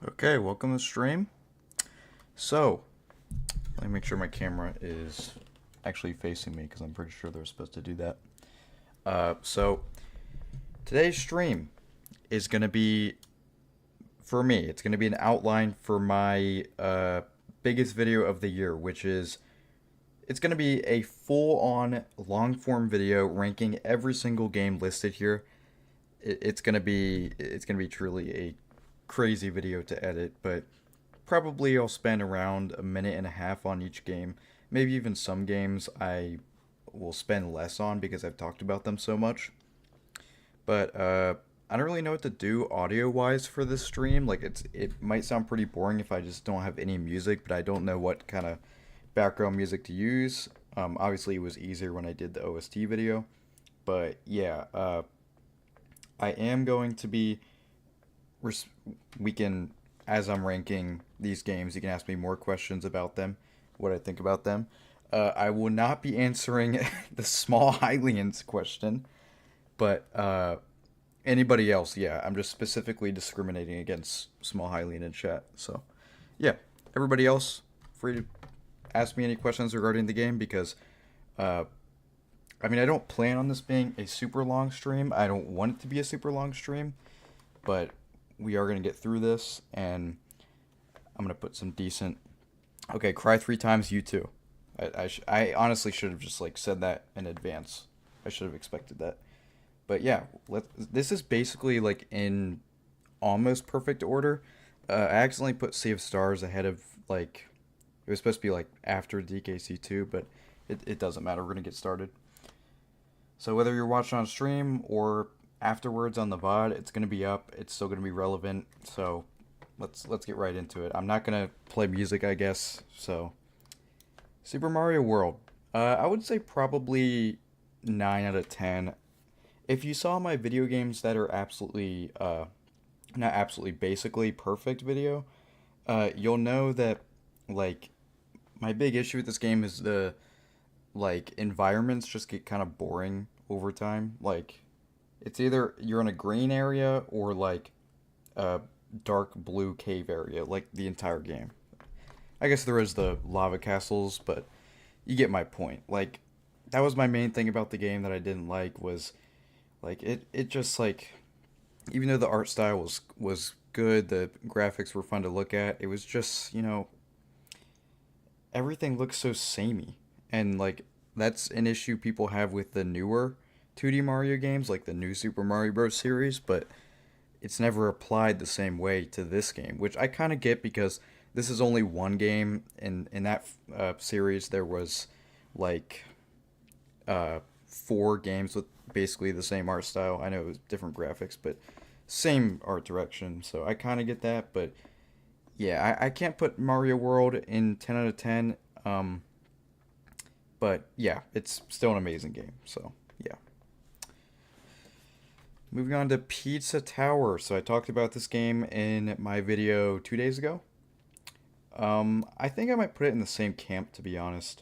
Okay, welcome to the stream. So, let me make sure my camera is actually facing me because I'm pretty sure they're supposed to do that. So today's stream is going to be, for me, it's going to be an outline for my biggest video of the year, which is, it's going to be a full-on long-form video ranking every single game listed here. It's gonna be truly a crazy video to edit, but probably I'll spend around a minute and a half on each game. Maybe even some games I will spend less on because I've talked about them so much. But I don't really know what to do audio wise for this stream. Like it might sound pretty boring if I just don't have any music, but I don't know what kind of background music to use. Obviously, it was easier when I did the OST video, but yeah, I am going to be. We can, as I'm ranking these games, you can ask me more questions about them, what I think about them. I will not be answering the small Hylians question, but anybody else, yeah, I'm just specifically discriminating against small Hylian in chat. So, yeah, everybody else, free to ask me any questions regarding the game because, uh, I mean, I don't plan on this being a super long stream. I don't want it to be a super long stream, but we are going to get through this, and I'm going to put some decent. Okay, cry three times, you too. I honestly should have just like said that in advance. I should have expected that. But yeah, this is basically like in almost perfect order. I accidentally put Sea of Stars ahead of like it was supposed to be like after DKC2, but it doesn't matter. We're gonna get started. So whether you're watching on stream or afterwards on the VOD, it's gonna be up. It's still gonna be relevant. So let's get right into it. I'm not gonna play music, I guess. So Super Mario World. I would say probably 9 out of 10. If you saw my video games that are absolutely, not absolutely, basically perfect video, you'll know that like my big issue with this game is the like environments just get kind of boring over time. Like it's either you're in a green area or like a dark blue cave area, like the entire game. I guess there is the lava castles, but you get my point. Like that was my main thing about the game that I didn't like was like it just like even though the art style was good, the graphics were fun to look at, it was just, everything looks so samey. And like that's an issue people have with the newer 2D Mario games, like the new Super Mario Bros. Series, but it's never applied the same way to this game, which I kind of get because this is only one game. In that series, there was like four games with basically the same art style. I know it was different graphics, but same art direction. So I kind of get that, but yeah, I can't put Mario World in 10 out of 10. But yeah, it's still an amazing game. So yeah. Moving on to Pizza Tower. So I talked about this game in my video 2 days ago. I think I might put it in the same camp, to be honest.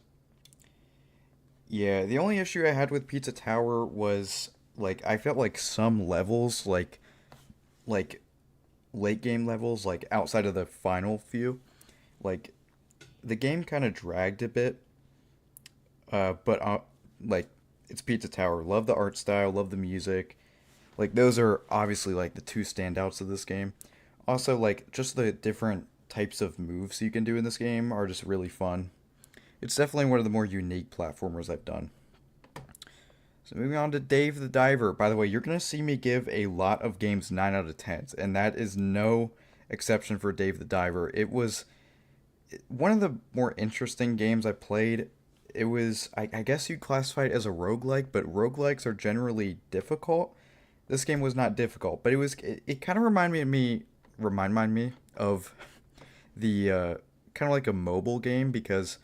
Yeah, the only issue I had with Pizza Tower was like I felt like some levels, like late game levels, like outside of the final few, like the game kind of dragged a bit. But like it's Pizza Tower. Love the art style, love the music. Like those are obviously like the two standouts of this game. Also, like just the different types of moves you can do in this game are just really fun. It's definitely one of the more unique platformers I've done. So moving on to Dave the Diver. By the way, you're gonna see me give a lot of games 9 out of 10s, and that is no exception for Dave the Diver. It was one of the more interesting games I played. It was, I guess you'd classify it as a roguelike, but roguelikes are generally difficult. This game was not difficult, but it kind of reminded me of the kind of like a mobile game because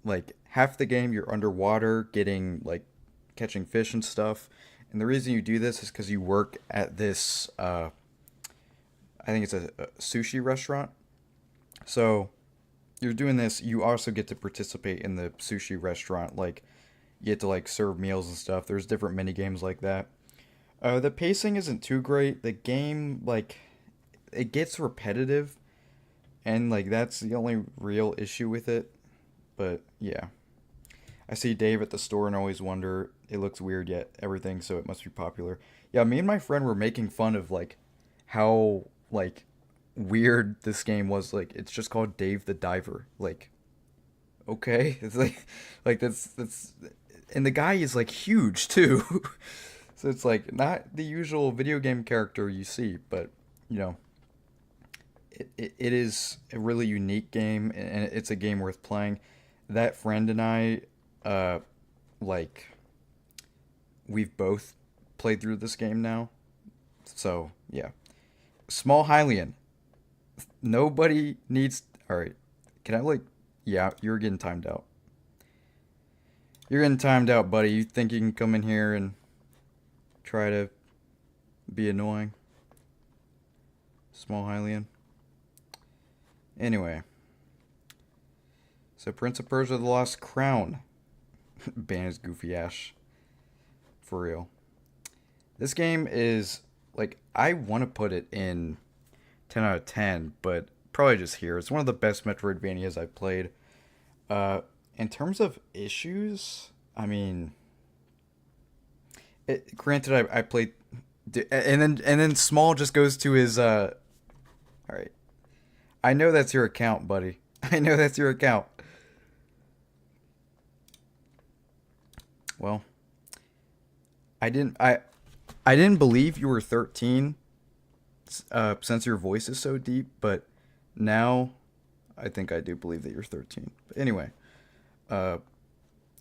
like half the game you're underwater getting like catching fish and stuff. And the reason you do this is because you work at this I think it's a sushi restaurant. So you're doing this, you also get to participate in the sushi restaurant. Like you get to like serve meals and stuff. There's different mini games like that. The pacing isn't too great. The game like it gets repetitive, and like that's the only real issue with it. But yeah, I see Dave at the store and always wonder it looks weird yet everything, so it must be popular. Yeah, me and my friend were making fun of like how like weird this game was. Like it's just called Dave the Diver. Like okay, it's like that's and the guy is like huge too. So it's like not the usual video game character you see, but you know, it is a really unique game and it's a game worth playing. That friend and I, uh, like, we've both played through this game now. So, yeah. Small Hylian. Nobody needs. Alright. Can I, like. Yeah, you're getting timed out. You're getting timed out, buddy. You think you can come in here and try to be annoying? Small Hylian. Anyway. So, Prince of Persia: The Lost Crown. Ban his goofy ass. For real. This game is, like, I want to put it in 10 out of 10, but probably just here. It's one of the best Metroidvanias I've played. In terms of issues, I mean, granted, I played, and then Small just goes to his. All right, I know that's your account, buddy. I know that's your account. Well, I didn't believe you were 13, since your voice is so deep, but now I think I do believe that you're 13. But anyway, uh,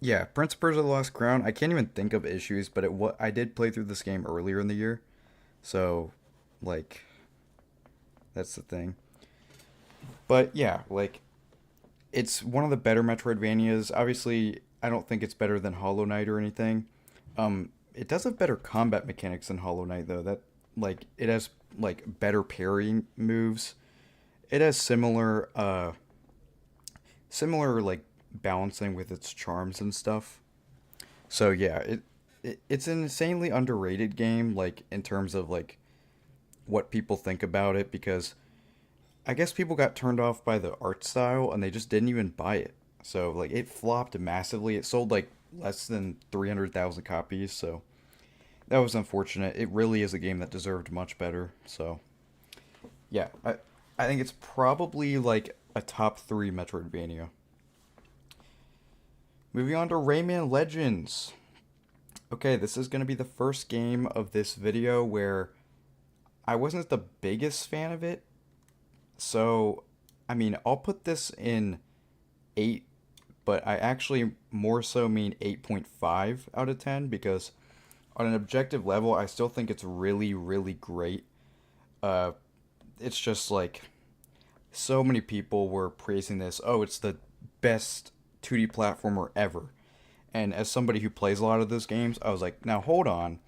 yeah, Prince of Persia: The Lost Crown. I can't even think of issues, but I did play through this game earlier in the year, so like that's the thing. But yeah, like it's one of the better Metroidvanias. Obviously, I don't think it's better than Hollow Knight or anything. It does have better combat mechanics than Hollow Knight though. That like it has like better parry moves. It has similar like balancing with its charms and stuff. So yeah, it's an insanely underrated game like in terms of like what people think about it because I guess people got turned off by the art style and they just didn't even buy it. So like it flopped massively. It sold like less than 300,000 copies, so that was unfortunate. It really is a game that deserved much better. So yeah, I think it's probably like a top 3 Metroidvania. Moving on to Rayman Legends. Okay, this is going to be the first game of this video where I wasn't the biggest fan of it. So, I mean, I'll put this in 8, but I actually more so mean 8.5 out of 10 because on an objective level, I still think it's really, really great. Uh, it's just like so many people were praising this. Oh, it's the best 2D platformer ever. And as somebody who plays a lot of those games, I was like, now hold on.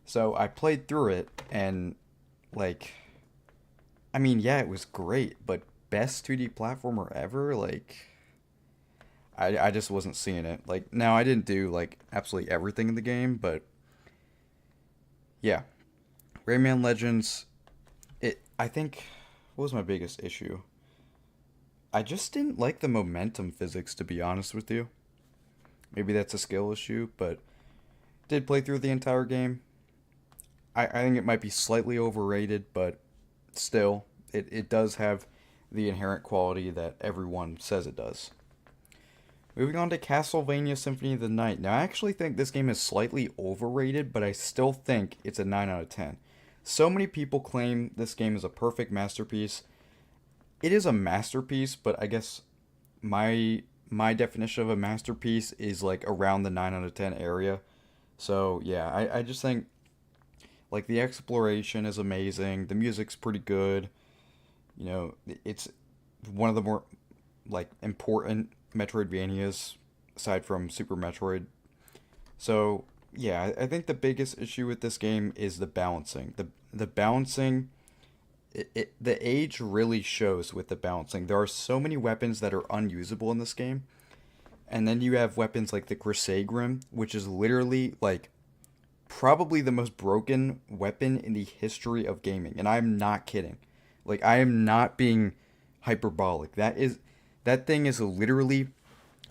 So I played through it and like I mean, yeah, it was great, but best 2D platformer ever? Like I just wasn't seeing it. Like now I didn't do like absolutely everything in the game, but yeah. Rayman Legends I think what was my biggest issue? I just didn't like the momentum physics to be honest with you. Maybe that's a skill issue, but did play through the entire game. I think it might be slightly overrated, but still, it does have the inherent quality that everyone says it does. Moving on to Castlevania Symphony of the Night. Now, I actually think this game is slightly overrated, but I still think it's a 9 out of 10. So many people claim this game is a perfect masterpiece. It is a masterpiece, but I guess my definition of a masterpiece is like around the 9 out of 10 area. So, yeah, I just think like the exploration is amazing. The music's pretty good. You know, it's one of the more like important Metroidvanias aside from Super Metroid. So, yeah, I think the biggest issue with this game is the balancing. The balancing the age really shows with the balancing. There are so many weapons that are unusable in this game. And then you have weapons like the Crusaegrim, which is literally like probably the most broken weapon in the history of gaming. And I'm not kidding. Like I am not being hyperbolic. That thing is literally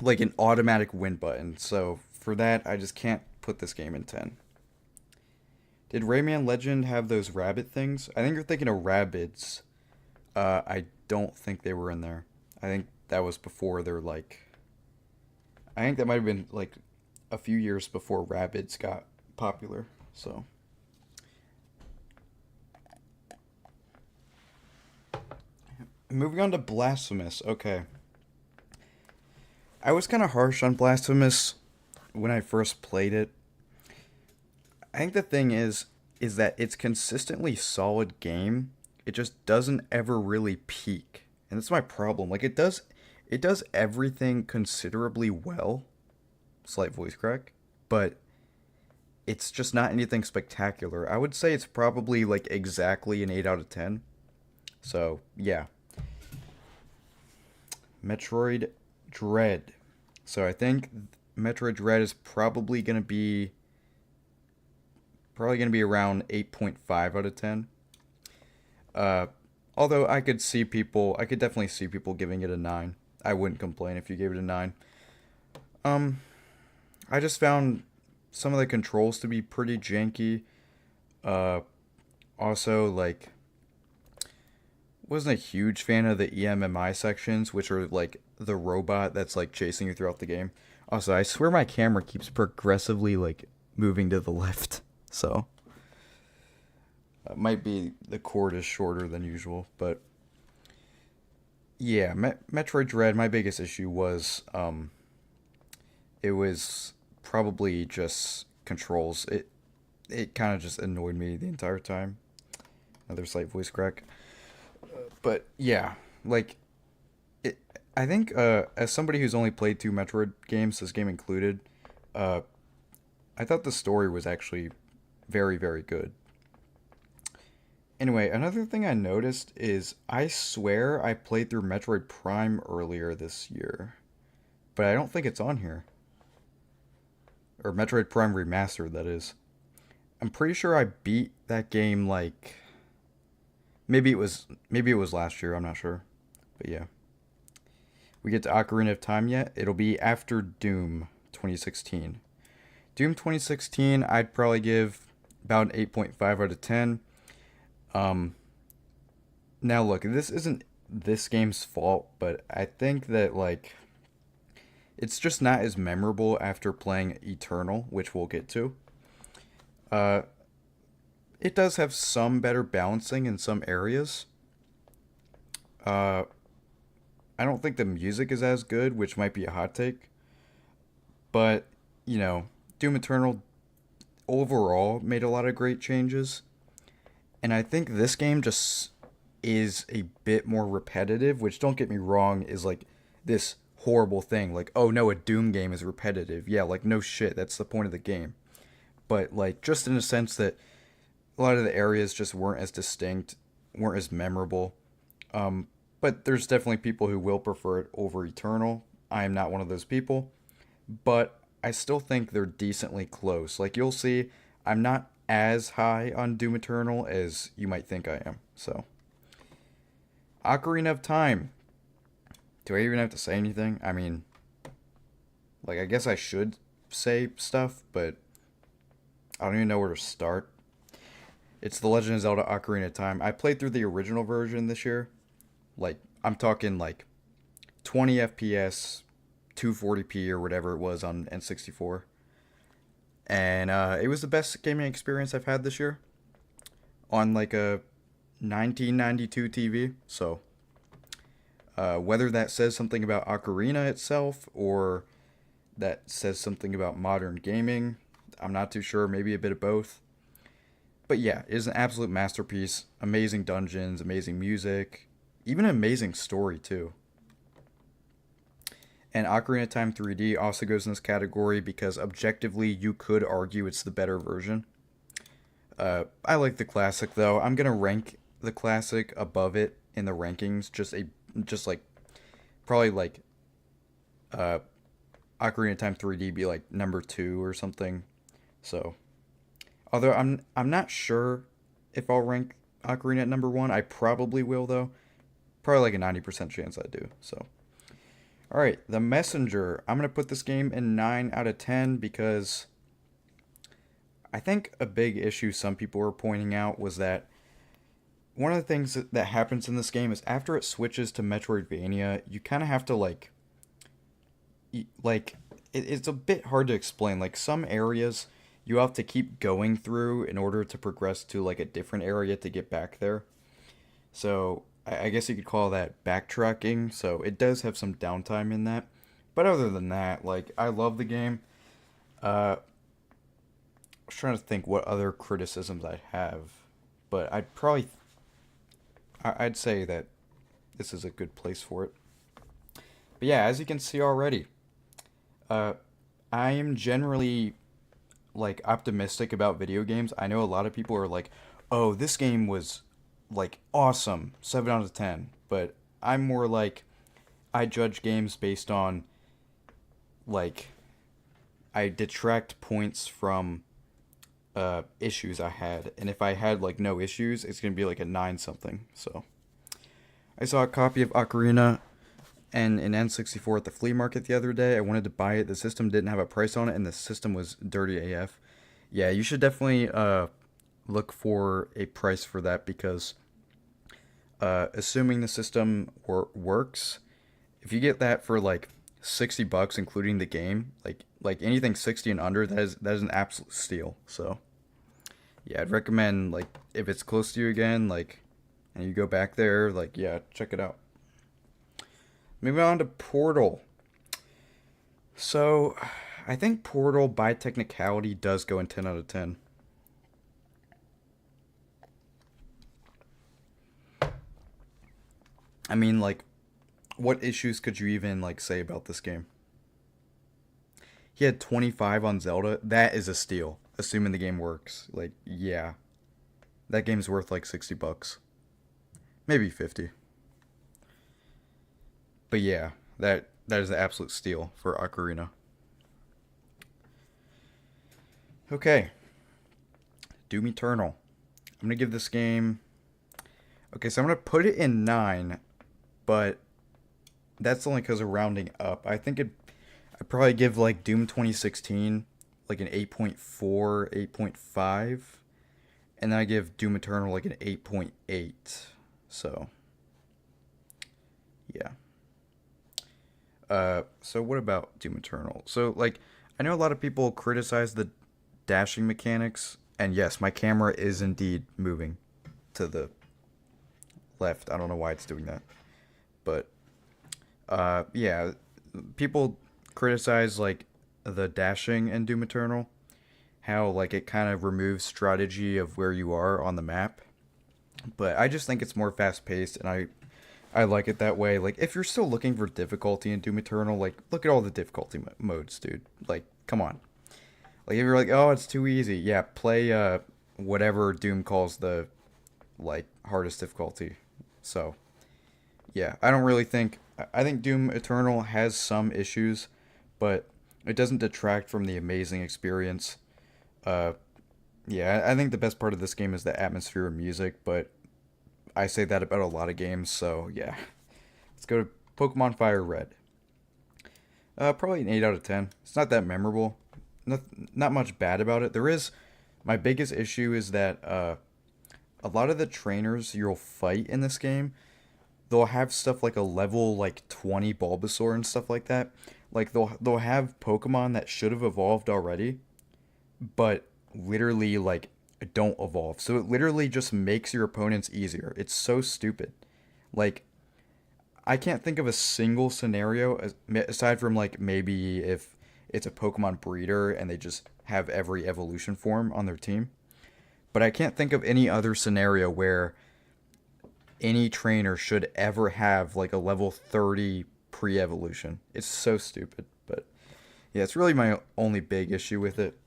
like an automatic win button. So for that, I just can't put this game in 10. Did Rayman Legend have those rabbit things? I think you're thinking of rabbits. I don't think they were in there. I think that was before they're like. I think that might have been like a few years before rabbits got popular. So. Moving on to Blasphemous. Okay. I was kind of harsh on Blasphemous when I first played it. I think the thing is that it's consistently solid game. It just doesn't ever really peak. And that's my problem. Like it does everything considerably well. Slight voice crack, but it's just not anything spectacular. I would say it's probably like exactly an 8 out of 10. So, yeah. Metroid Dread. So I think Metroid Dread is probably gonna be around 8.5 out of 10. Uh, Although I could definitely see people giving it a 9. I wouldn't complain if you gave it a 9. Um, I just found some of the controls to be pretty janky. Uh, Also, like, wasn't a huge fan of the EMMI sections, which are like the robot that's like chasing you throughout the game. Also, I swear my camera keeps progressively like moving to the left, so might be the cord is shorter than usual, but yeah, Metroid Dread. My biggest issue was it was probably just controls. It kind of just annoyed me the entire time. Another slight voice crack. But yeah, like it. I think as somebody who's only played two Metroid games, this game included, uh, I thought the story was actually very very good. Anyway, another thing I noticed is I swear I played through Metroid Prime earlier this year, but I don't think it's on here. Or Metroid Prime Remastered, that is. I'm pretty sure I beat that game like maybe it was last year, I'm not sure. But yeah. We get to Ocarina of Time yet? It'll be after Doom 2016. Doom 2016, I'd probably give about an 8.5 out of 10. Um Now look, this isn't this game's fault, but I think that like it's just not as memorable after playing Eternal, which we'll get to. Uh it does have some better balancing in some areas. Uh I don't think the music is as good, which might be a hot take, but you know, Doom Eternal overall made a lot of great changes, and I think this game just is a bit more repetitive, which don't get me wrong is like this horrible thing. Like, oh no, a Doom game is repetitive. Yeah, like no shit, that's the point of the game. But like just in a sense that a lot of the areas just weren't as distinct, weren't as memorable. But there's definitely people who will prefer it over Eternal. I am not one of those people, but I still think they're decently close. Like you'll see, I'm not as high on Doom Eternal as you might think I am. So, Ocarina of Time. Do I even have to say anything? I mean, like I guess I should say stuff, but I don't even know where to start. It's The Legend of Zelda Ocarina of Time. I played through the original version this year. Like I'm talking like 20 FPS, 240p or whatever it was on N64. And it was the best gaming experience I've had this year on like a 1992 TV. So whether that says something about Ocarina itself or that says something about modern gaming, I'm not too sure. Maybe a bit of both. But yeah, it is an absolute masterpiece. Amazing dungeons, amazing music, even an amazing story too. And Ocarina of Time 3D also goes in this category because objectively you could argue it's the better version. I like the classic though. I'm gonna rank the classic above it in the rankings. Just like probably like uh, Ocarina of Time 3D be like number two or something. So although I'm not sure if I'll rank Ocarina at number one. I probably will though. Probably like a 90% chance I do. So, all right, The Messenger. I'm gonna put this game in 9 out of 10 because I think a big issue some people were pointing out was that one of the things that happens in this game is after it switches to Metroidvania, you kind of have to like it's a bit hard to explain. Like some areas you have to keep going through in order to progress to like a different area to get back there. So I guess you could call that backtracking. So it does have some downtime in that. But other than that, like I love the game. I was trying to think what other criticisms I have, but I'd say that this is a good place for it. But yeah, as you can see already, uh, I am generally like optimistic about video games. I know a lot of people are like, "Oh, this game was like awesome, 7 out of 10." But I'm more like I judge games based on like I detract points from issues I had, and if I had like no issues, it's gonna be like a 9 something. So I saw a copy of Ocarina and an N64 at the flea market the other day. I wanted to buy it. The system didn't have a price on it, and the system was dirty AF. Yeah, you should definitely look for a price for that because assuming the system works, if you get that for like $60 including the game, like anything 60 and under, that is an absolute steal. So yeah, I'd recommend like if it's close to you again, like and you go back there, like yeah, check it out. Moving on to Portal. So I think Portal by technicality does go in 10 out of 10. I mean, like, what issues could you even like say about this game? He had 25 on Zelda. That is a steal, assuming the game works. Like, yeah, that game's worth like $60, maybe 50. But yeah, that is an absolute steal for Ocarina. Okay, Doom Eternal. I'm gonna give this game. Okay, so I'm gonna put it in 9, but that's only because of rounding up. I'd probably give like Doom 2016 like an 8.4, 8.5, and then I give Doom Eternal like an 8.8. So yeah. So what about Doom Eternal? So like, I know a lot of people criticize the dashing mechanics, and yes, my camera is indeed moving to the left. I don't know why it's doing that, but yeah, people criticize like the dashing in Doom Eternal, how like it kind of removes strategy of where you are on the map. But I just think it's more fast paced, and I like it that way. Like if you're still looking for difficulty in Doom Eternal, like look at all the difficulty modes, dude. Like come on. Like if you're like, oh, it's too easy, yeah, play whatever Doom calls the like hardest difficulty. So yeah, I don't really think I think Doom Eternal has some issues, but it doesn't detract from the amazing experience. Uh, yeah, I think the best part of this game is the atmosphere and music, but I say that about a lot of games, so yeah. Let's go to Pokemon FireRed. Probably an 8 out of 10. It's not that memorable. Not, not much bad about it. My biggest issue is that a lot of the trainers you'll fight in this game, they'll have stuff like a level like 20 Bulbasaur and stuff like that. Like they'll have Pokemon that should have evolved already, but literally like don't evolve. So it literally just makes your opponents easier. It's so stupid. Like I can't think of a single scenario aside from like maybe if it's a Pokemon breeder and they just have every evolution form on their team. But I can't think of any other scenario where any trainer should ever have like a level 30 pre-evolution. It's so stupid. But yeah, it's really my only big issue with it.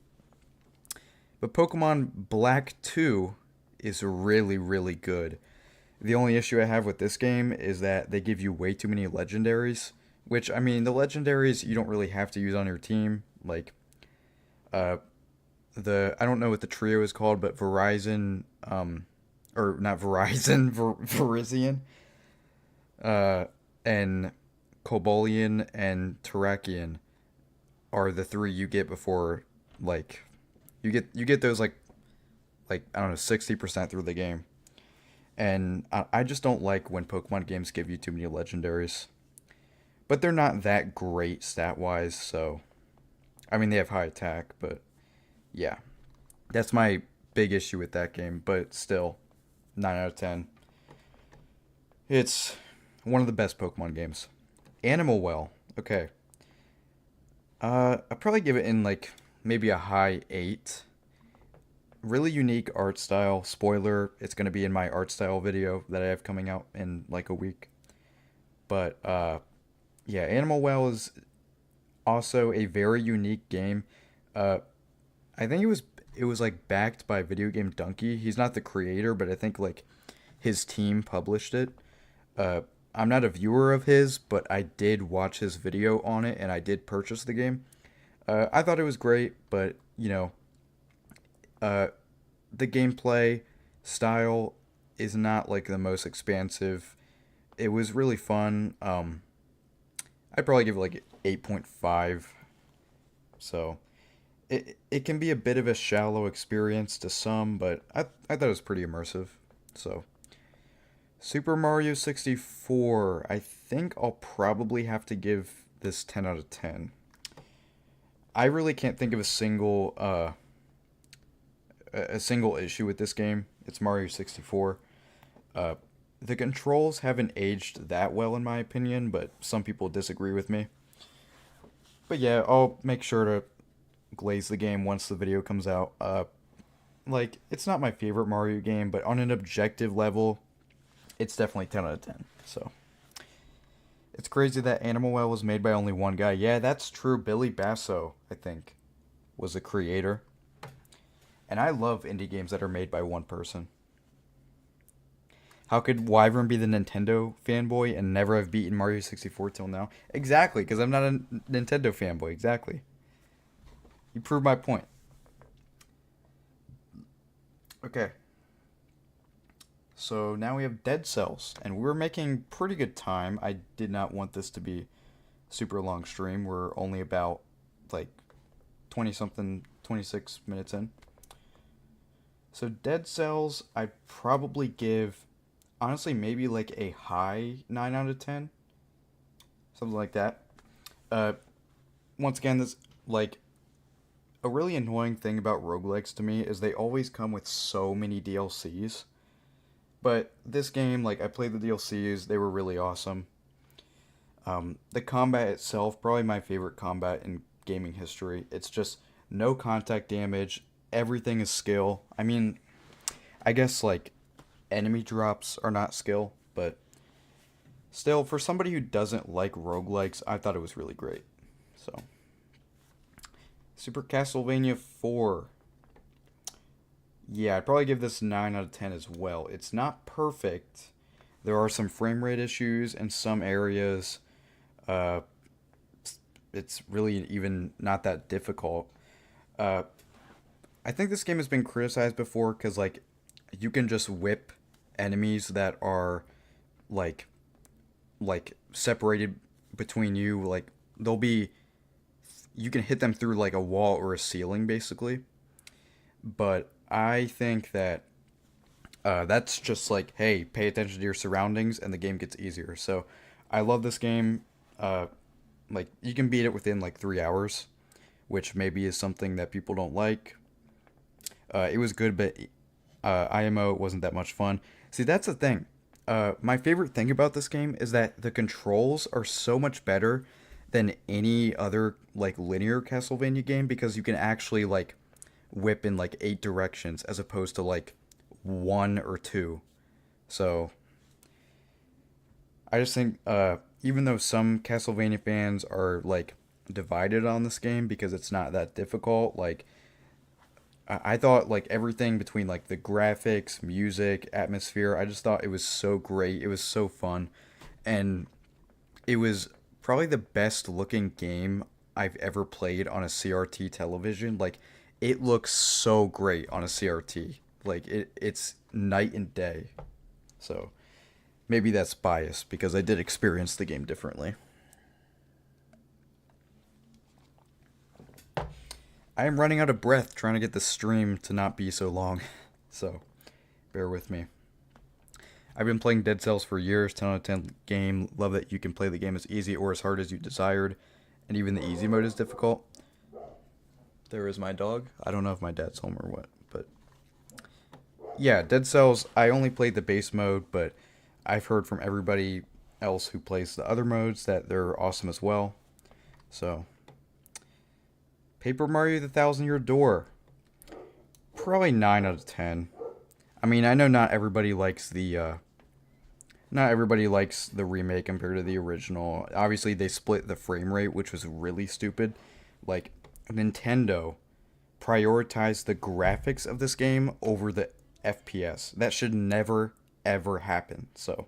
But Pokemon Black 2 is really, really good. The only issue I have with this game is that they give you way too many legendaries. Which, I mean, the legendaries you don't really have to use on your team. Like, I don't know what the trio is called, but Verizon, or not Verizon, Verizian, uh, and Cobolian and Terrakian are the three you get before, like, you get those like I don't know, 60% through the game. And I just don't like when Pokemon games give you too many legendaries. But they're not that great stat wise, so I mean they have high attack, but yeah. That's my big issue with that game, but still, 9 out of 10. It's one of the best Pokemon games. Animal Well. Okay. I'd probably give it in like maybe a high 8. Really unique art style. Spoiler, it's going to be in my art style video that I have coming out in like a week. But yeah, Animal Well is also a very unique game. Uh, I think it was like backed by Video Game Donkey. He's not the creator, but I think like his team published it. Uh, I'm not a viewer of his, but I did watch his video on it, and I did purchase the game. I thought it was great, but uh, the gameplay style is not like the most expansive. It was really fun. I'd probably give it like 8.5. So it can be a bit of a shallow experience to some, but I thought it was pretty immersive. So Super Mario 64, I think I'll probably have to give this 10 out of 10. I really can't think of a single issue with this game. It's Mario 64. Uh, the controls haven't aged that well in my opinion, but some people disagree with me. But yeah, I'll make sure to glaze the game once the video comes out. Like it's not my favorite Mario game, but on an objective level, it's definitely 10 out of 10. So it's crazy that Animal Well was made by only one guy. Yeah, that's true. Billy Basso, I think, was the creator. And I love indie games that are made by one person. How could Wyvern be the Nintendo fanboy and never have beaten Mario 64 till now? Exactly, because I'm not a Nintendo fanboy. Exactly. You proved my point. Okay. So now we have Dead Cells, and we're making pretty good time. I did not want this to be a super long stream. We're only about like 20 something, 26 minutes in. So Dead Cells, I'd probably give, honestly, maybe like a high 9 out of 10. Something like that. Uh, Once again, this, like, a really annoying thing about roguelikes to me is they always come with so many DLCs. But this game, like, I played the DLCs, they were really awesome. The combat itself, probably my favorite combat in gaming history. It's just no contact damage, everything is skill. I mean, I guess, like, enemy drops are not skill, but still, for somebody who doesn't like roguelikes, I thought it was really great. So, Super Castlevania IV. Yeah, I'd probably give this 9 out of 10 as well. It's not perfect. There are some frame rate issues in some areas. Uh, it's really even not that difficult. Uh, I think this game has been criticized before because, like, you can just whip enemies that are, like, separated between you. Like, they'll be, you can hit them through, like, a wall or a ceiling, basically. But I think that that's just like, hey, pay attention to your surroundings, and the game gets easier. So I love this game. Uh, like you can beat it within like 3 hours, which maybe is something that people don't like. It was good, but IMO wasn't that much fun. See, that's the thing. My favorite thing about this game is that the controls are so much better than any other like linear Castlevania game because you can actually like whip in like 8 directions as opposed to like one or two. So I just think even though some Castlevania fans are like divided on this game because it's not that difficult, like I thought like everything between like the graphics, music, atmosphere, I just thought it was so great. It was so fun. And it was probably the best looking game I've ever played on a CRT television. Like it looks so great on a CRT. Like it's night and day. So maybe that's biased because I did experience the game differently. I am running out of breath trying to get the stream to not be so long. So bear with me. I've been playing Dead Cells for years, 10 out of 10 game. Love that you can play the game as easy or as hard as you desired, and even the easy mode is difficult. There is my dog. I don't know if my dad's home or what, but yeah, Dead Cells, I only played the base mode, but I've heard from everybody else who plays the other modes that they're awesome as well. So, Paper Mario the Thousand Year Door. Probably 9 out of 10. I mean, I know not everybody likes the remake compared to the original. Obviously, they split the frame rate, which was really stupid. Like, Nintendo prioritized the graphics of this game over the FPS. That should never, ever happen. So,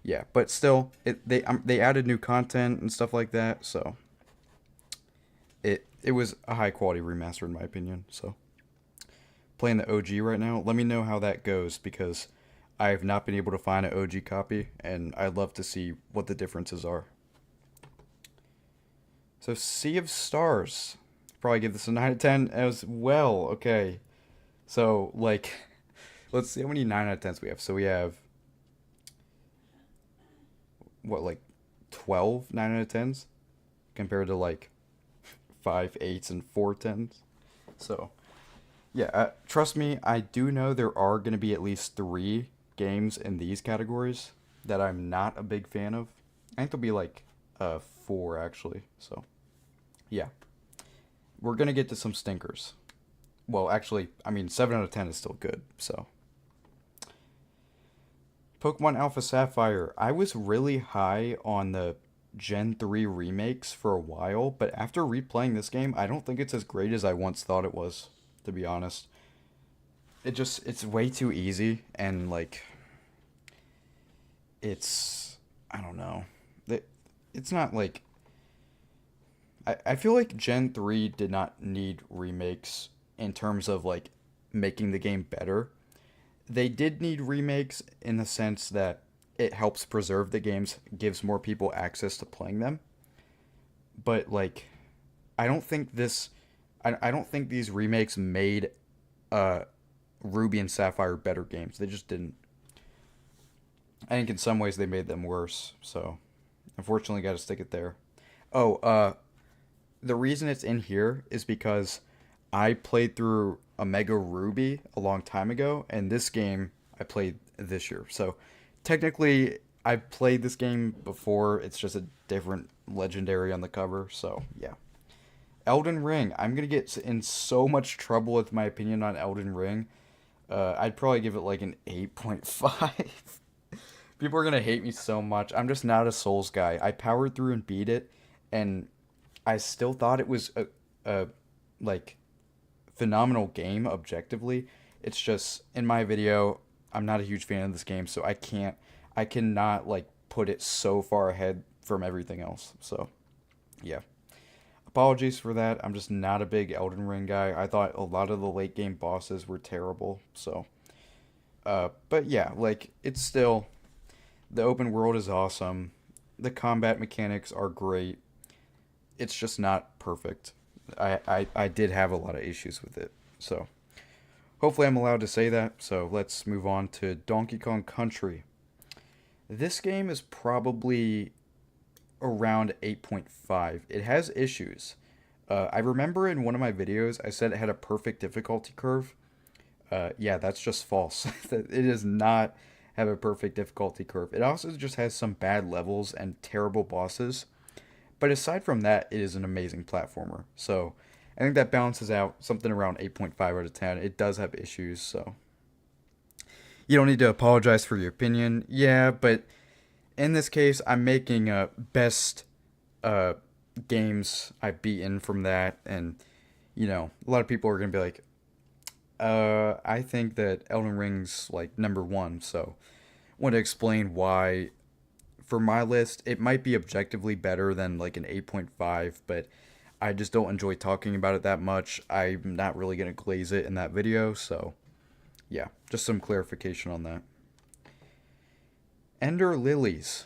yeah. But still, they added new content and stuff like that, so it was a high-quality remaster, in my opinion, so playing the OG right now. Let me know how that goes, because I have not been able to find an OG copy, and I'd love to see what the differences are. So, Sea of Stars. Probably give this a 9 out of 10 as well. Okay. So, like, let's see how many 9 out of 10s we have. So, we have, what, like 12 9 out of 10s? Compared to, like, 5 8s and 4 10s. So, yeah, trust me, I do know there are going to be at least 3 games in these categories that I'm not a big fan of. I think there'll be like 4 actually. So, yeah. We're going to get to some stinkers. Well, actually, I mean, 7 out of 10 is still good, so. Pokemon Alpha Sapphire. I was really high on the Gen 3 remakes for a while, but after replaying this game, I don't think it's as great as I once thought it was, to be honest. It's way too easy, and like, I don't know. It's not like, I feel like Gen 3 did not need remakes in terms of like making the game better. They did need remakes in the sense that it helps preserve the games, gives more people access to playing them. But like, I don't think I don't think these remakes made Ruby and Sapphire better games. They just didn't. I think in some ways they made them worse. So, unfortunately, got to stick it there. Oh, the reason it's in here is because I played through Omega Ruby a long time ago, and this game I played this year. So, technically, I've played this game before. It's just a different legendary on the cover. So, yeah. Elden Ring. I'm going to get in so much trouble with my opinion on Elden Ring. I'd probably give it like an 8.5. People are going to hate me so much. I'm just not a Souls guy. I powered through and beat it, and I still thought it was a like, phenomenal game objectively. It's just, in my video, I'm not a huge fan of this game, so I cannot like put it so far ahead from everything else. So, yeah. Apologies for that. I'm just not a big Elden Ring guy. I thought a lot of the late game bosses were terrible. So, but yeah, like, it's still, the open world is awesome. The combat mechanics are great. It's just not perfect. I did have a lot of issues with it. So, hopefully I'm allowed to say that. So, let's move on to Donkey Kong Country. This game is probably around 8.5. It has issues. I remember in one of my videos I said it had a perfect difficulty curve. Yeah, that's just false. It does not have a perfect difficulty curve. It also just has some bad levels and terrible bosses. But aside from that, it is an amazing platformer. So I think that balances out something around 8.5 out of 10. It does have issues, so you don't need to apologize for your opinion. Yeah, but in this case, I'm making best games I've beaten from that, and a lot of people are gonna be like, I think that Elden Ring's like number one. So I want to explain why. For my list, it might be objectively better than like an 8.5, but I just don't enjoy talking about it that much. I'm not really gonna glaze it in that video, so yeah, just some clarification on that. Ender Lilies.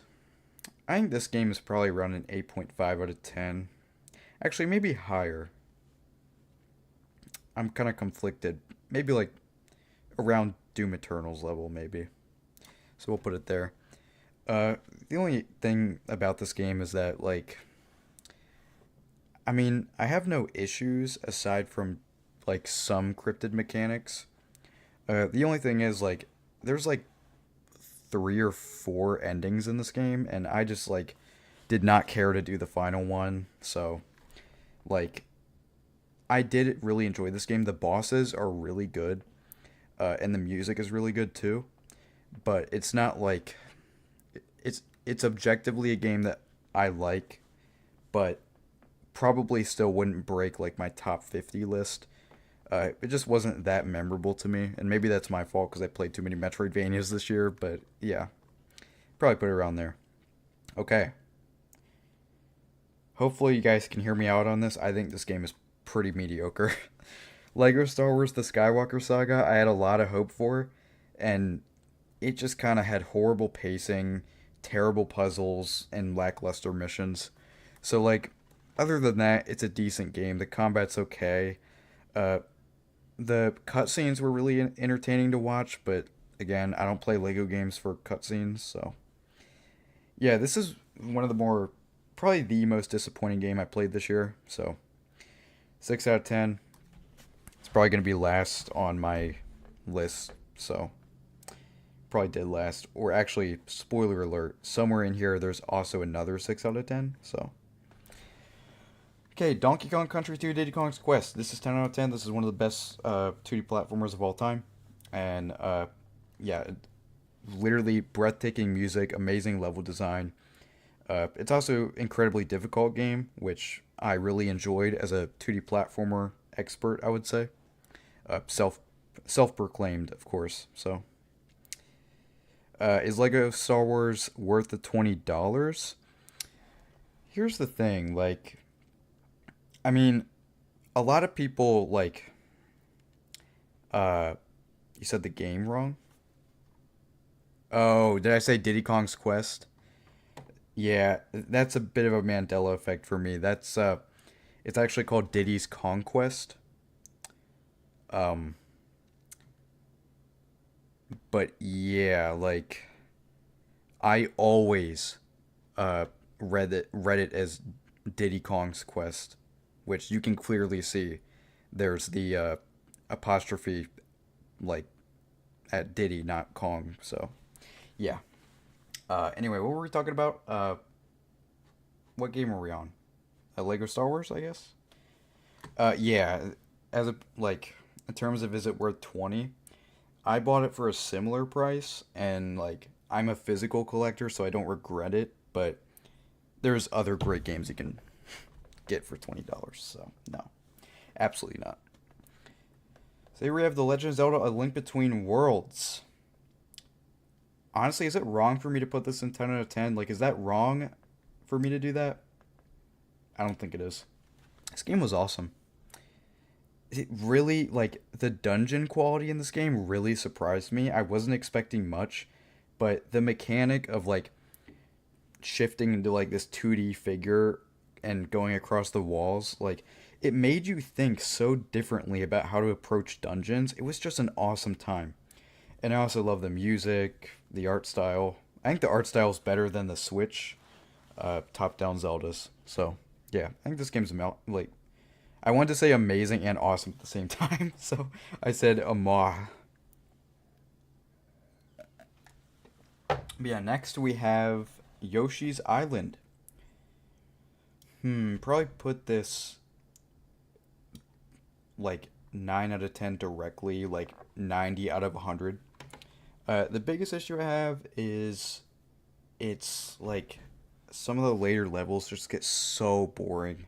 I think this game is probably around an 8.5 out of 10. Actually, maybe higher. I'm kind of conflicted. Maybe like around Doom Eternal's level, maybe. So we'll put it there. The only thing about this game is that, like, I mean, I have no issues aside from, like, some cryptid mechanics. The only thing is, like, there's, like, 3 or 4 endings in this game, and I just, like, did not care to do the final one. So, like, I did really enjoy this game. The bosses are really good, and the music is really good, too. But it's not, like, it's objectively a game that I like, but probably still wouldn't break like my top 50 list. It just wasn't that memorable to me, and maybe that's my fault because I played too many Metroidvanias this year. But yeah, probably put it around there. Okay. Hopefully you guys can hear me out on this. I think this game is pretty mediocre. Lego Star Wars: The Skywalker Saga, I had a lot of hope for, and it just kind of had horrible pacing, terrible puzzles, and lackluster missions. So like, other than that, it's a decent game. The combat's okay. Uh, the cutscenes were really entertaining to watch, but again, I don't play Lego games for cutscenes, so yeah, this is one of the more, probably the most disappointing game I played this year. So 6 out of 10. It's probably gonna be last on my list. So probably dead last, or actually, spoiler alert, somewhere in here there's also another 6 out of 10. So okay, Donkey Kong Country 2 Diddy Kong's Quest. This is 10 out of 10. This is one of the best 2D platformers of all time. And yeah, literally breathtaking music, amazing level design. It's also incredibly difficult game, which I really enjoyed as a 2D platformer expert, I would say. Self-proclaimed, of course. So, is Lego Star Wars worth the $20? Here's the thing, like, I mean, a lot of people like uh you said the game wrong? Oh, did I say Diddy Kong's Quest? Yeah, that's a bit of a Mandela effect for me. That's it's actually called Diddy's Conquest. Um but yeah, like I always read it as Diddy Kong's Quest, which you can clearly see there's the apostrophe like at Diddy, not Kong. So yeah. Anyway, what were we talking about? What game were we on? Lego Star Wars, I guess. Yeah. As a like in terms of is it worth 20? I bought it for a similar price, and like I'm a physical collector, so I don't regret it. But there's other great games you can get for $20. So no, absolutely not. So here we have The Legend of Zelda: A Link Between Worlds. Honestly, is it wrong for me to put this in 10 out of 10? Like, is that wrong for me to do that? I don't think it is. This game was awesome. It really, like, the dungeon quality in this game really surprised me. I wasn't expecting much, but the mechanic of, like, shifting into, like, this 2D figure and going across the walls, like, it made you think so differently about how to approach dungeons. It was just an awesome time. And I also love the music, the art style. I think the art style is better than the Switch top-down Zeldas. So, yeah, I think this game's like, I wanted to say amazing and awesome at the same time, so I said amah. But yeah, next we have Yoshi's Island. Probably put this like 9 out of 10 directly, like 90 out of 100. The biggest issue I have is it's like some of the later levels just get so boring.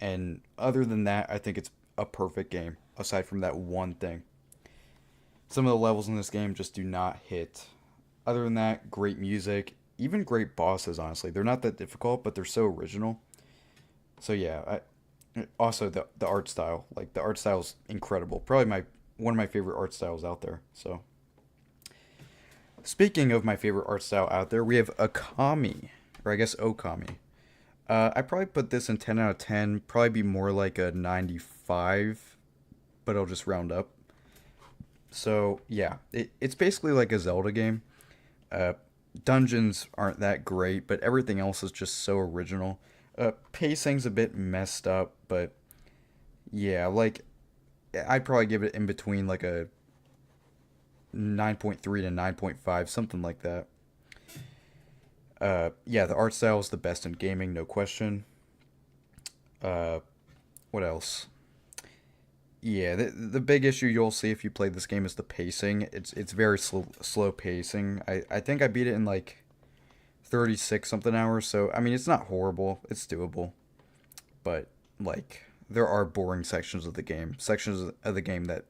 And other than that, I think it's a perfect game, aside from that one thing. Some of the levels in this game just do not hit. Other than that, great music, even great bosses, honestly. They're not that difficult, but they're so original. So yeah, also the art style. Like, the art style's incredible. Probably my one of my favorite art styles out there. So, speaking of my favorite art style out there, we have Okami, or I guess Okami. I probably put this in 10 out of 10. Probably be more like a 95, but I'll just round up. So yeah, it's basically like a Zelda game. Uh, Dungeons aren't that great, but everything else is just so original. Pacing's a bit messed up, but yeah, like I'd probably give it in between like a 9.3 to 9.5, something like that. Yeah, the art style is the best in gaming, no question. Uh, what else? Yeah, the big issue you'll see if you play this game is the pacing. It's very slow pacing. I think I beat it in like 36 something hours, so I mean it's not horrible. It's doable. But like there are boring sections of the game, sections of the game that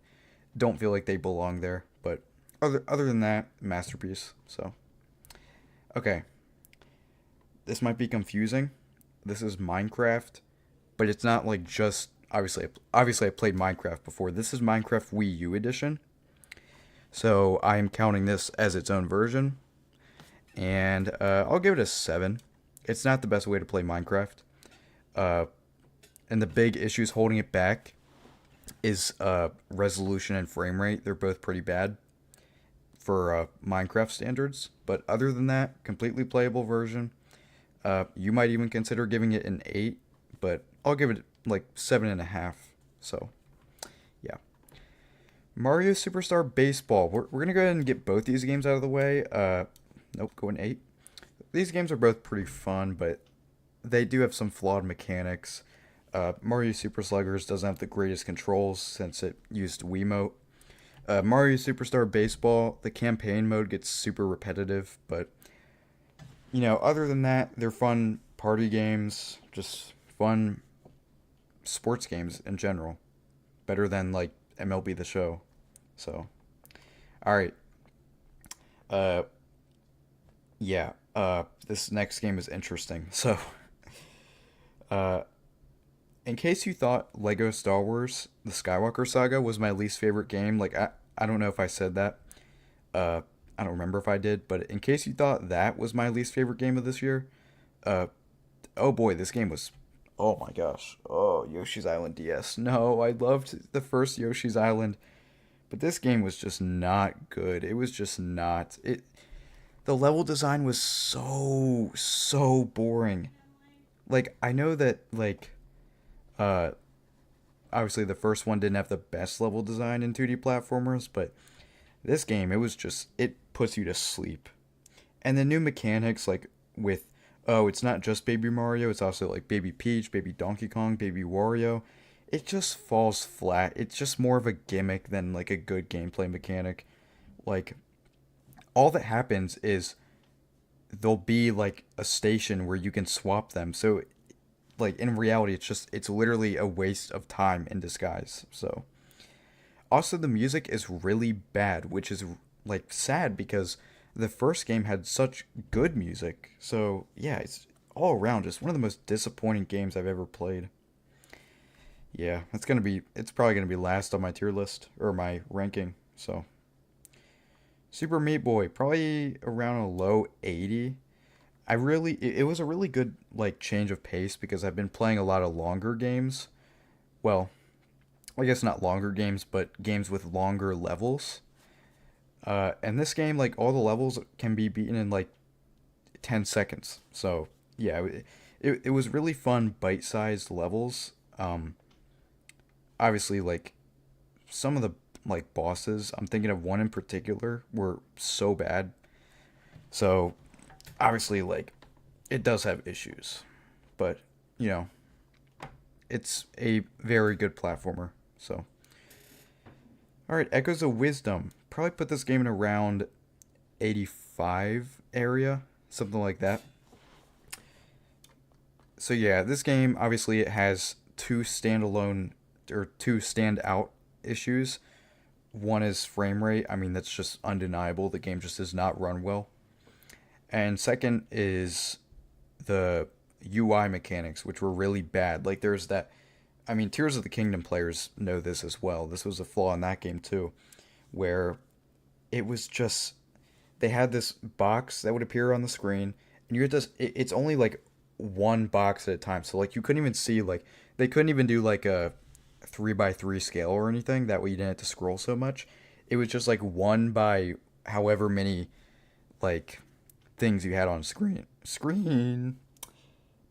don't feel like they belong there, but other than that, masterpiece. So, okay. This might be confusing. This is Minecraft, but it's not like just obviously I played Minecraft before. This is Minecraft Wii U edition. So I am counting this as its own version, and I'll give it a 7. It's not the best way to play Minecraft. Uh, and the big issues holding it back is resolution and frame rate. They're both pretty bad for Minecraft standards. But other than that, completely playable version. You might even consider giving it an 8, but I'll give it like 7.5. So, yeah. Mario Superstar Baseball. We're going to go ahead and get both these games out of the way. Nope, go an 8. These games are both pretty fun, but they do have some flawed mechanics. Mario Super Sluggers doesn't have the greatest controls since it used Wiimote. Mario Superstar Baseball, the campaign mode gets super repetitive, but other than that, they're fun party games, just fun sports games in general. Better than like MLB The Show. So, all right. Uh, yeah. This next game is interesting. So, uh, in case you thought Lego Star Wars: The Skywalker Saga was my least favorite game, like I don't know if I said that. Uh, I don't remember if I did, but in case you thought that was my least favorite game of this year, uh, oh boy, this game was. Oh my gosh. Oh, Yoshi's Island DS. No, I loved the first Yoshi's Island, but this game was just not good. It was just not. The level design was so boring. Like I know that uh obviously the first one didn't have the best level design in 2D platformers, but this game, it puts you to sleep. And the new mechanics, like with, oh, it's not just Baby Mario, it's also like Baby Peach, Baby Donkey Kong, Baby Wario. It just falls flat. It's just more of a gimmick than like a good gameplay mechanic. Like, all that happens is there'll be like a station where you can swap them. So, like, in reality, it's literally a waste of time in disguise. So, also, the music is really bad, which is like sad because the first game had such good music. So yeah, it's all around just one of the most disappointing games I've ever played. Yeah, it's probably gonna be last on my tier list or my ranking. So Super Meat Boy, probably around a low 80. It was a really good like change of pace because I've been playing a lot of longer games. Well, I guess not longer games, but games with longer levels. And this game, like all the levels can be beaten in like 10 seconds. So yeah, it was really fun, bite-sized levels. Obviously, like some of the like bosses, I'm thinking of one in particular, were so bad. So obviously, like it does have issues, but you know, it's a very good platformer. So, all right, Echoes of Wisdom. Probably put this game in around 85 area, something like that. So yeah, this game obviously it has two standalone or two standout issues. One is frame rate. I mean, that's just undeniable. The game just does not run well. And second is the UI mechanics, which were really bad. Like there's that I mean, Tears of the Kingdom players know this as well. This was a flaw in that game too, where it was just they had this box that would appear on the screen, and you had to. It's only like one box at a time, so like you couldn't even see like they couldn't even do like a 3 by 3 scale or anything. That way you didn't have to scroll so much. It was just like one by however many like things you had on screen.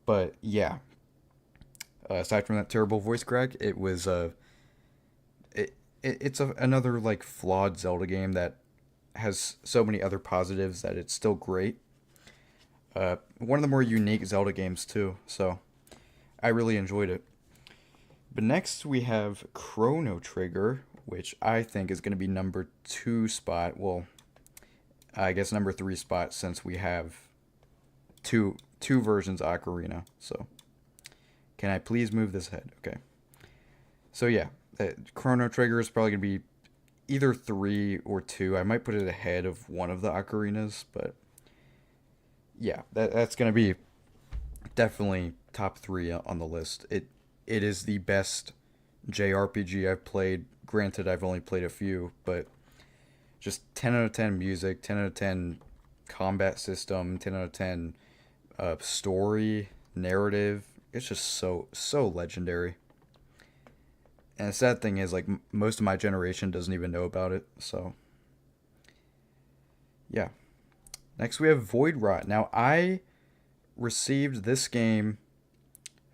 But yeah, aside from that terrible voice crack, it was another like flawed Zelda game that has so many other positives that it's still great. One of the more unique Zelda games too, so I really enjoyed it. But next we have Chrono Trigger, which I think is going to be number two spot. Well, I guess number three spot since we have two versions of Ocarina. So can I please move this ahead? Okay. So yeah, Chrono Trigger is probably going to be either three or two. I might put it ahead of one of the Ocarinas, but yeah, that's gonna be definitely top three on the list. It is the best JRPG I've played. Granted, I've only played a few, but just 10 out of 10 music, 10 out of 10 combat system, 10 out of 10 story, narrative. It's just so legendary. And the sad thing is, like, most of my generation doesn't even know about it. So, yeah. Next, we have Void Rot. Now, I received this game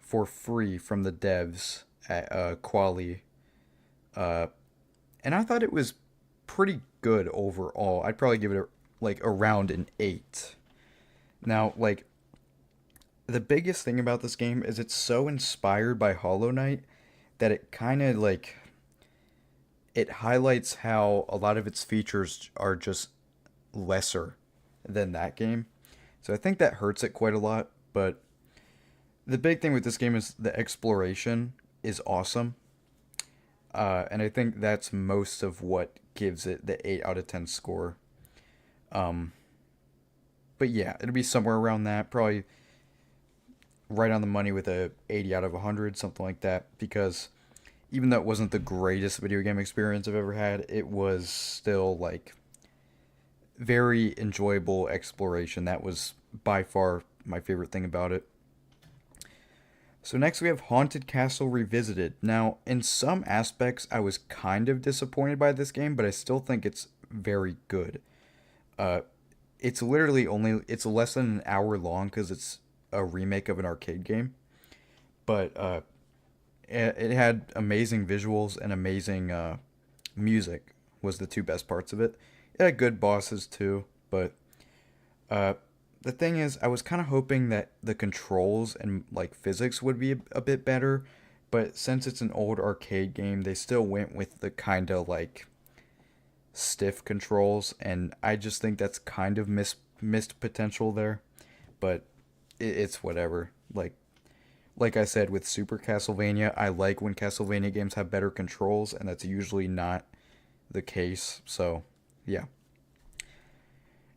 for free from the devs at Quali, uh, and I thought it was pretty good overall. I'd probably give it like around an 8. Now, like, the biggest thing about this game is it's so inspired by Hollow Knight that it kind of like it highlights how a lot of its features are just lesser than that game. So I think that hurts it quite a lot, but the big thing with this game is the exploration is awesome. And I think that's most of what gives it the 8 out of 10 score. Um, but yeah, it'll be somewhere around that, probably right on the money with a 80 out of 100, something like that, because even though it wasn't the greatest video game experience I've ever had, it was still like very enjoyable exploration. That was by far my favorite thing about it. So next we have Haunted Castle Revisited. Now, in some aspects, I was kind of disappointed by this game, but I still think it's very good. Uh, it's literally it's less than an hour long because it's a remake of an arcade game, but it had amazing visuals and amazing music was the two best parts of it. It had good bosses too, but uh, the thing is, I was kind of hoping that the controls and like physics would be a bit better, but since it's an old arcade game, they still went with the kind of like stiff controls, and I just think that's kind of missed potential there. But it's whatever. Like I said with Super Castlevania, I like when Castlevania games have better controls, and that's usually not the case. So, yeah.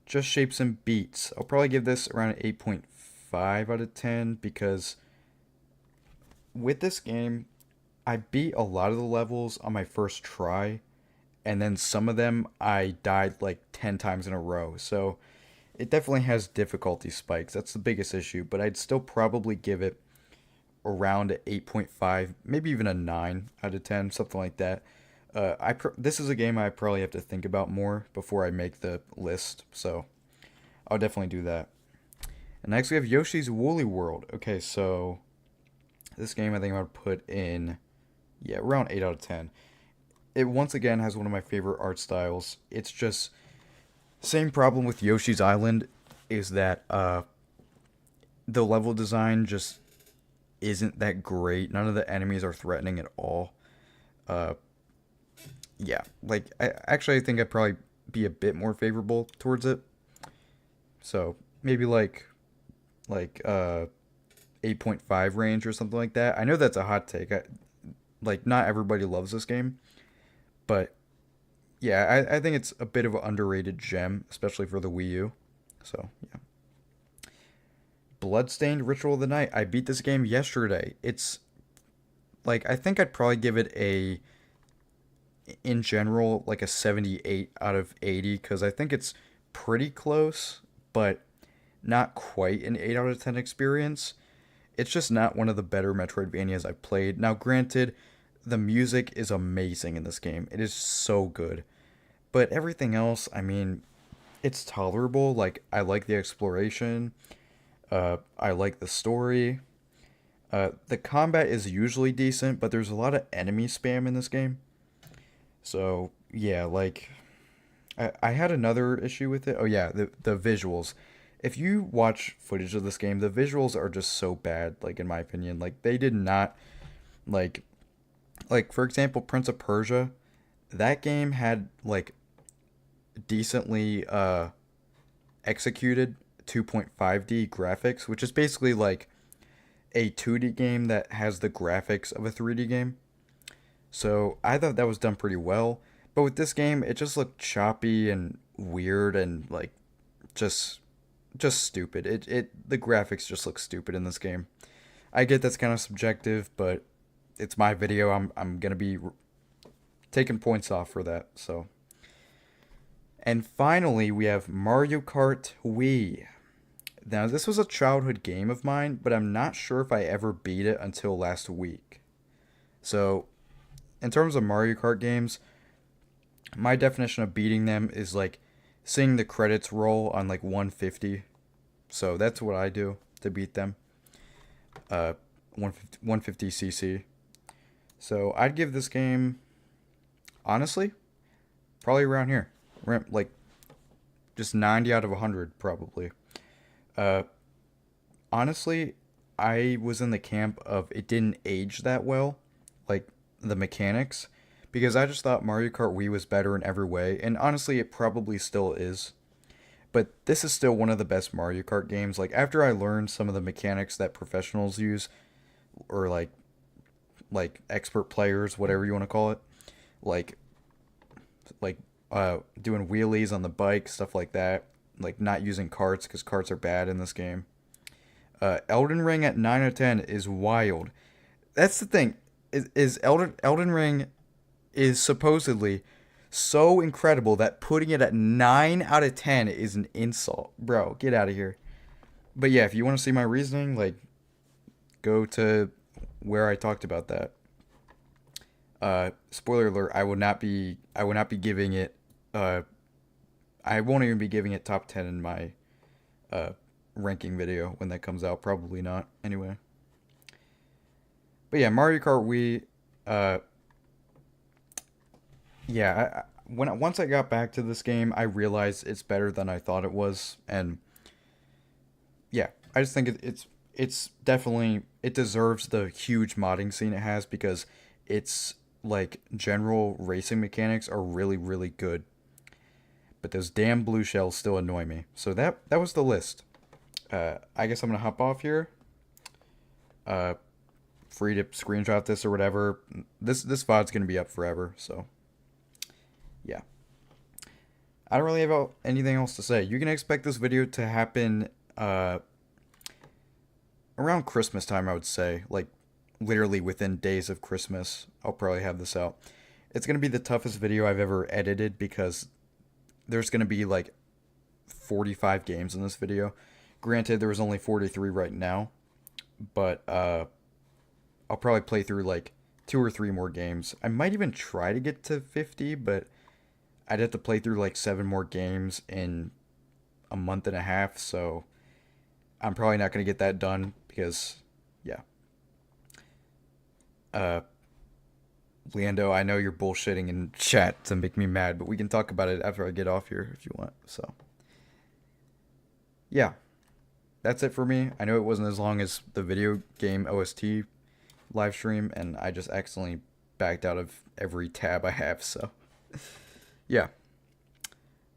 Just Shapes and Beats. I'll probably give this around an 8.5 out of 10 because with this game, I beat a lot of the levels on my first try, and then some of them I died like 10 times in a row. So it definitely has difficulty spikes. That's the biggest issue, but I'd still probably give it around an 8.5, maybe even a 9 out of 10, something like that. This is a game I probably have to think about more before I make the list, so I'll definitely do that. And next we have Yoshi's Woolly World. Okay, so this game I think I would put in, yeah, around 8 out of 10. It once again has one of my favorite art styles. It's just same problem with Yoshi's Island is that the level design just isn't that great. None of the enemies are threatening at all. Uh, yeah, like I think I'd probably be a bit more favorable towards it. So maybe like 8.5 range or something like that. I know that's a hot take. Like not everybody loves this game, but yeah, I think it's a bit of an underrated gem, especially for the Wii U. So yeah. Bloodstained Ritual of the Night. I beat this game yesterday. It's like I think I'd probably give it a in general like a 78 out of 80 cuz I think it's pretty close, but not quite an 8 out of 10 experience. It's just not one of the better Metroidvanias I've played. Now, granted, the music is amazing in this game. It is so good. But everything else, I mean, it's tolerable. Like, I like the exploration. I like the story. The combat is usually decent, but there's a lot of enemy spam in this game. So, yeah, like, I had another issue with it. Oh, yeah, the visuals. If you watch footage of this game, the visuals are just so bad, like, in my opinion. Like, they did not, like, for example, Prince of Persia, that game had, like, decently, executed 2.5D graphics, which is basically like a 2D game that has the graphics of a 3D game. So I thought that was done pretty well. But with this game, it just looked choppy and weird and like just just stupid. The graphics just look stupid in this game. I get that's kind of subjective, but it's my video. I'm gonna be taking points off for that. So, and finally, we have Mario Kart Wii. Now, this was a childhood game of mine, but I'm not sure if I ever beat it until last week. So, in terms of Mario Kart games, my definition of beating them is like seeing the credits roll on like 150. So, that's what I do to beat them. 150cc. So, I'd give this game, honestly, probably around here. Like, just 90 out of 100, probably. Uh, Honestly, I was in the camp of it didn't age that well, like the mechanics, because I just thought Mario Kart Wii was better in every way, and honestly, it probably still is. But this is still one of the best Mario Kart games. Like after I learned some of the mechanics that professionals use, or like expert players, whatever you want to call it, like like doing wheelies on the bike, stuff like that, like not using carts because carts are bad in this game. Elden Ring at 9 out of 10 is wild. That's the thing. Is Elden Ring is supposedly so incredible that putting it at 9 out of 10 is an insult. Bro, get out of here. But yeah, if you want to see my reasoning, like go to where I talked about that. Spoiler alert, I will not be giving it I won't even be giving it top 10 in my uh ranking video when that comes out. Probably not. Anyway. But yeah, Mario Kart Wii. Uh, yeah. Once I got back to this game, I realized it's better than I thought it was, and yeah, I just think it's definitely it deserves the huge modding scene it has because it's like general racing mechanics are really good, but those damn blue shells still annoy me. So that was the list. I guess I'm gonna hop off here. Uh, Free to screenshot this or whatever. This VOD's gonna be up forever. So yeah, I don't really have anything else to say. You can expect this video to happen around Christmas time. I would say like literally within days of Christmas. I'll probably have this out. It's gonna be the toughest video I've ever edited because there's gonna be like 45 games in this video. Granted, there was only 43 right now, but I'll probably play through like 2 or 3 more games. I might even try to get to 50, but I'd have to play through like 7 more games in a month and a half, so I'm probably not going to get that done because, yeah. Uh, Leando, I know you're bullshitting in chat to make me mad, but we can talk about it after I get off here if you want, so. Yeah. That's it for me. I know it wasn't as long as the video game OST live stream, and I just accidentally backed out of every tab I have, so yeah.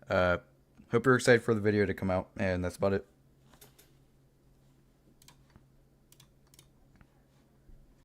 Hope you're excited for the video to come out, and that's about it.